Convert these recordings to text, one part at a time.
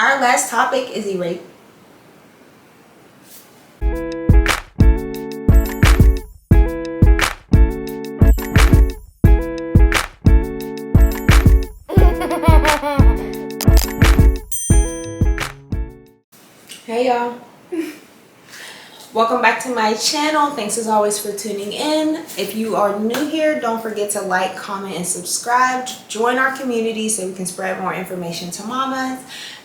Our last topic is rape. Hey y'all. Welcome back to my channel. Thanks as always for tuning in. If you are new here, don't forget to like, comment, and subscribe. Join our community so we can spread more information to mamas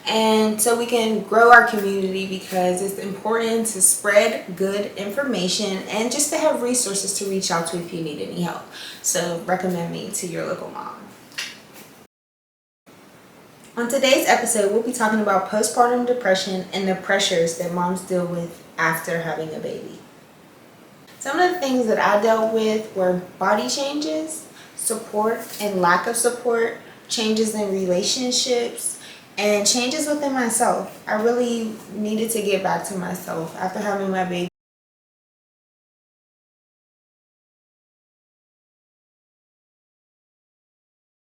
and so we can grow our community, because it's important to spread good information and just to have resources to reach out to if you need any help. So recommend me to your local mom. On today's episode, we'll be talking about postpartum depression and the pressures that moms deal with after having a baby. Some of the things that I dealt with were body changes, support and lack of support, changes in relationships, and changes within myself. I really needed to get back to myself after having my baby.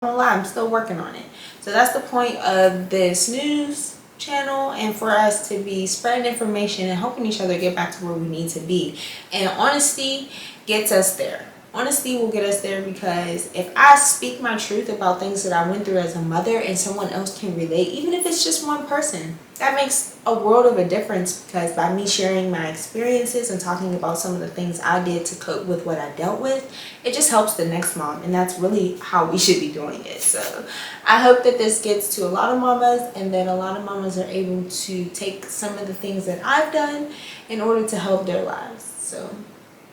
I'm still working on it. So that's the point of this news channel, and for us to be spreading information and helping each other get back to where we need to be. And honesty gets us there. Honesty will get us there, because if I speak my truth about things that I went through as a mother and someone else can relate, even if it's just one person, that makes a world of a difference, because by me sharing my experiences and talking about some of the things I did to cope with what I dealt with, it just helps the next mom, and that's really how we should be doing it. So I hope that this gets to a lot of mamas, and then a lot of mamas are able to take some of the things that I've done in order to help their lives. So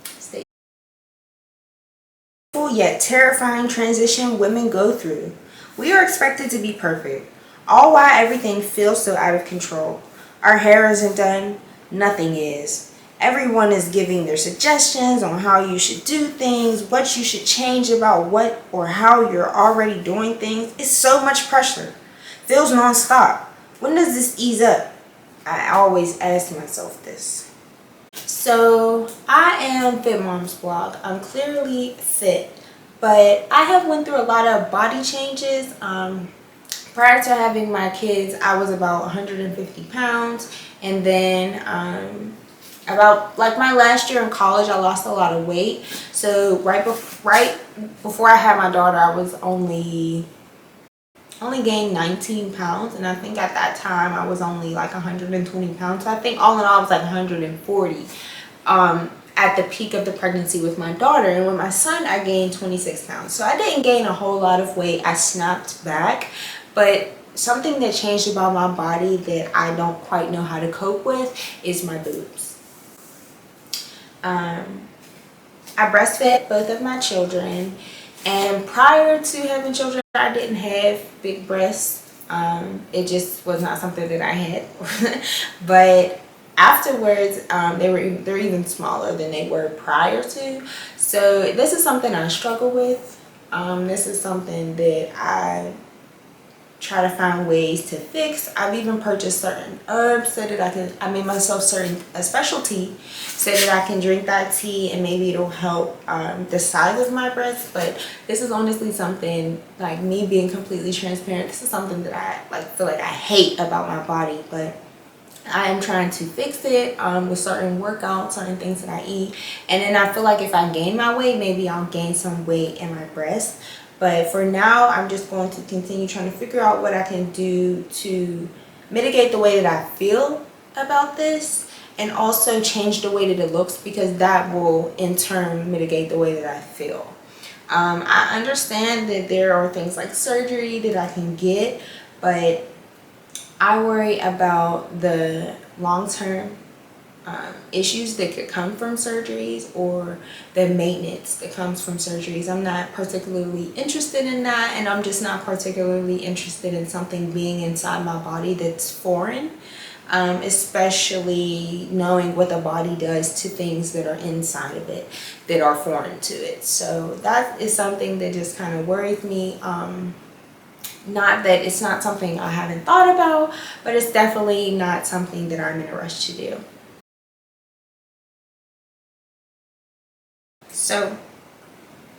stay. Yet terrifying transition women go through. We are expected to be perfect, all while everything feels so out of control. Our hair isn't done, nothing is. Everyone is giving their suggestions on how you should do things, what you should change about what or how you're already doing things. It's so much pressure. Feels nonstop. When does this ease up? I always ask myself this. So I am FitMomsBlog. I'm clearly fit, but I have went through a lot of body changes. Prior to having my kids, I was about 150 pounds, and then about like my last year in college, I lost a lot of weight. So right before I had my daughter, I was only gained 19 pounds, and I think at that time I was only like 120 pounds. So I think all in all I was like 140 at the peak of the pregnancy with my daughter. And with my son, I gained 26 pounds. So I didn't gain a whole lot of weight. I snapped back, but something that changed about my body that I don't quite know how to cope with is my boobs. I breastfed both of my children, and prior to having children, I didn't have big breasts. It just was not something that I had. But afterwards, they're even smaller than they were prior to. So this is something I struggle with. This is something that I try to find ways to fix. I've even purchased certain herbs so that I made myself a special tea so that I can drink that tea, and maybe it'll help the size of my breasts. But this is honestly something, like me being completely transparent, this is something that I feel like I hate about my body, but I am trying to fix it with certain workouts, certain things that I eat. And then I feel like if I gain my weight, maybe I'll gain some weight in my breasts. But for now, I'm just going to continue trying to figure out what I can do to mitigate the way that I feel about this, and also change the way that it looks, because that will in turn mitigate the way that I feel. I understand that there are things like surgery that I can get, but I worry about the long-term issues that could come from surgeries, or the maintenance that comes from surgeries. I'm not particularly interested in that, and I'm just not particularly interested in something being inside my body that's foreign, especially knowing what the body does to things that are inside of it that are foreign to it. So that is something that just kind of worries me. Not that it's not something I haven't thought about, but it's definitely not something that I'm in a rush to do. So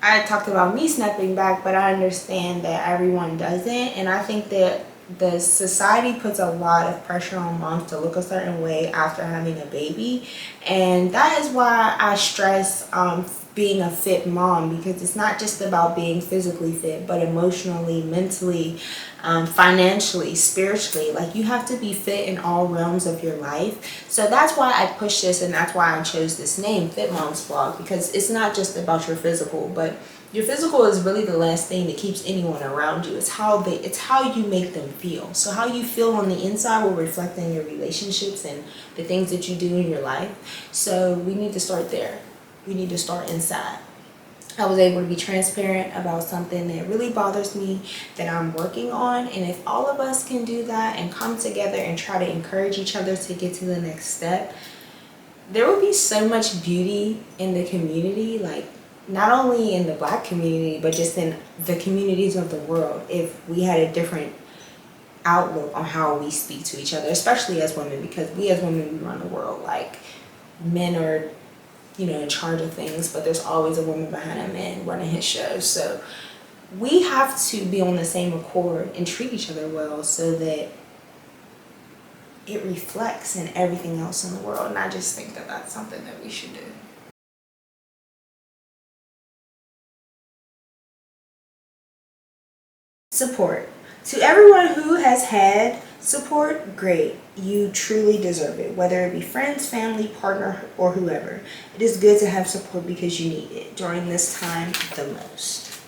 I talked about me snapping back, but I understand that everyone doesn't, and I think that the society puts a lot of pressure on moms to look a certain way after having a baby, and that is why I stress being a fit mom, because it's not just about being physically fit, but emotionally, mentally, financially, spiritually. Like, you have to be fit in all realms of your life. So that's why I push this, and that's why I chose this name, Fit Moms Blog, because it's not just about your physical, but your physical is really the last thing that keeps anyone around you. It's how you make them feel. So how you feel on the inside will reflect in your relationships and the things that you do in your life. So we need to start there. We need to start inside. I was able to be transparent about something that really bothers me, that I'm working on. And if all of us can do that and come together and try to encourage each other to get to the next step, there will be so much beauty in the community, like not only in the Black community, but just in the communities of the world, if we had a different outlook on how we speak to each other, especially as women, because we as women, we run the world. Like, men are, in charge of things, but there's always a woman behind a man running his show. So we have to be on the same accord and treat each other well, so that it reflects in everything else in the world. And I just think that that's something that we should do. Support. To everyone who has had support, great. You truly deserve it, whether it be friends, family, partner, or whoever. It is good to have support because you need it during this time the most.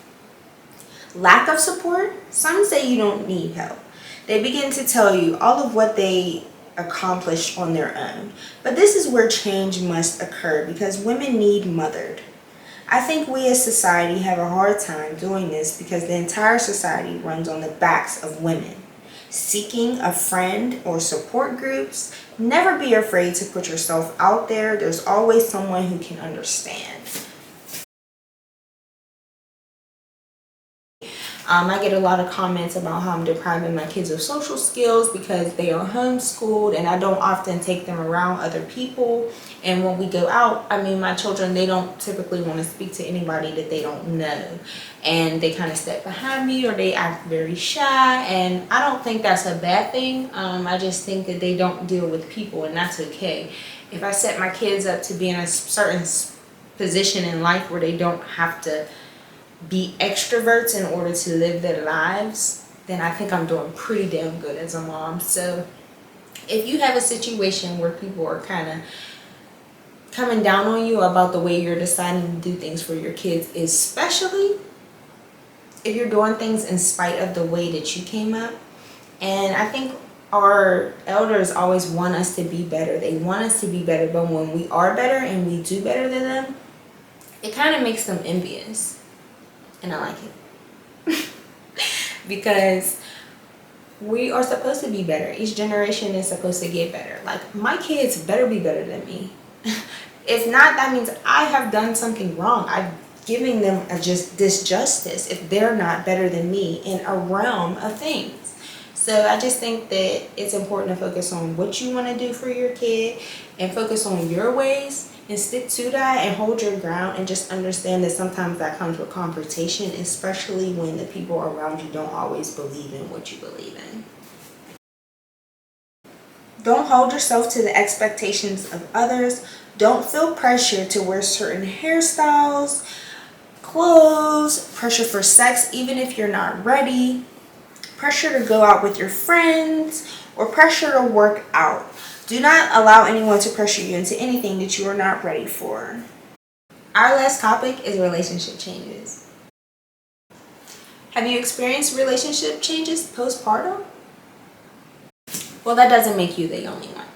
Lack of support. Some say you don't need help. They begin to tell you all of what they accomplished on their own. But this is where change must occur, because women need mothered. I think we as society have a hard time doing this because the entire society runs on the backs of women. Seeking a friend or support groups, never be afraid to put yourself out there. There's always someone who can understand. I get a lot of comments about how I'm depriving my kids of social skills because they are homeschooled and I don't often take them around other people. And when we go out, my children, they don't typically want to speak to anybody that they don't know. And they kind of step behind me, or they act very shy. And I don't think that's a bad thing. I just think that they don't deal with people, and that's okay. If I set my kids up to be in a certain position in life where they don't have to be extroverts in order to live their lives, then I think I'm doing pretty damn good as a mom. So if you have a situation where people are kind of coming down on you about the way you're deciding to do things for your kids, especially if you're doing things in spite of the way that you came up, and I think our elders always want us to be better. They want us to be better, but when we are better and we do better than them, it kind of makes them envious. And I like it. Because we are supposed to be better. Each generation is supposed to get better. Like, my kids better be better than me. If not, that means I have done something wrong. I'm giving them this justice if they're not better than me in a realm of things. So I just think that it's important to focus on what you want to do for your kid and focus on your ways and stick to that and hold your ground, and just understand that sometimes that comes with confrontation, especially when the people around you don't always believe in what you believe in. Don't hold yourself to the expectations of others. Don't feel pressure to wear certain hairstyles, clothes, pressure for sex even if you're not ready, pressure to go out with your friends, or pressure to work out. Do not allow anyone to pressure you into anything that you are not ready for. Our last topic is relationship changes. Have you experienced relationship changes postpartum? Well, that doesn't make you the only one.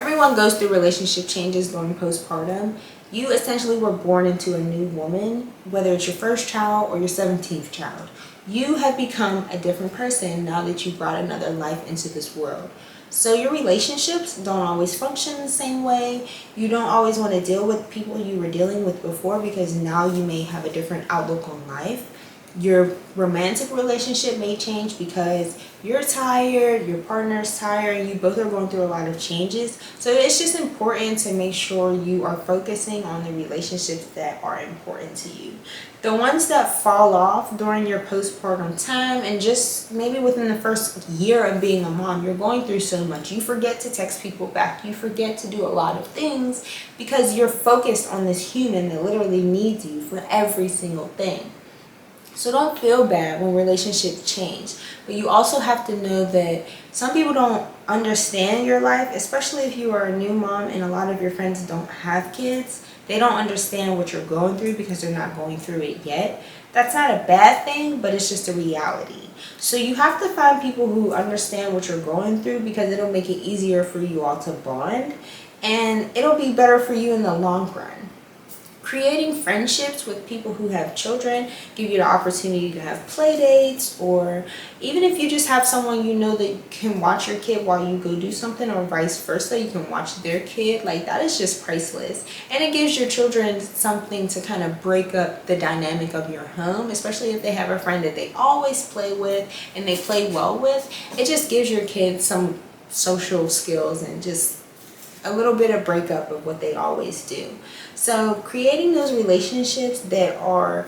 Everyone goes through relationship changes during postpartum. You essentially were born into a new woman, whether it's your first child or your 17th child. You have become a different person now that you brought another life into this world. So your relationships don't always function the same way. You don't always want to deal with people you were dealing with before, because now you may have a different outlook on life. Your romantic relationship may change because you're tired, your partner's tired, and you both are going through a lot of changes. So it's just important to make sure you are focusing on the relationships that are important to you. The ones that fall off during your postpartum time, and just maybe within the first year of being a mom, you're going through so much. You forget to text people back. You forget to do a lot of things because you're focused on this human that literally needs you for every single thing. So don't feel bad when relationships change. But you also have to know that some people don't understand your life, especially if you are a new mom and a lot of your friends don't have kids. They don't understand what you're going through because they're not going through it yet. That's not a bad thing, but it's just a reality. So you have to find people who understand what you're going through because it'll make it easier for you all to bond. And it'll be better for you in the long run. Creating friendships with people who have children give you the opportunity to have play dates, or even if you just have someone you know that can watch your kid while you go do something, or vice versa, you can watch their kid. Like, that is just priceless. And it gives your children something to kind of break up the dynamic of your home, especially if they have a friend that they always play with and they play well with. It just gives your kids some social skills and just a little bit of breakup of what they always do. So creating those relationships that are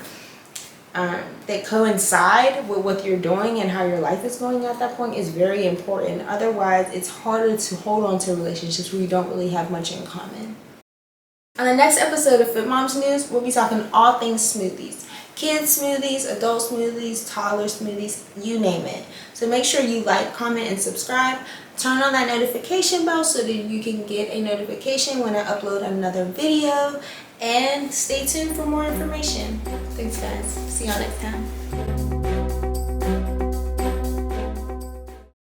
that coincide with what you're doing and how your life is going at that point is very important. Otherwise, it's harder to hold on to relationships where you don't really have much in common. On the next episode of Fit Moms News, we'll be talking all things smoothies. Kids smoothies, adult smoothies, toddler smoothies, you name it. So make sure you like, comment, and subscribe. Turn on that notification bell so that you can get a notification when I upload another video. And stay tuned for more information. Thanks, guys. See y'all next time.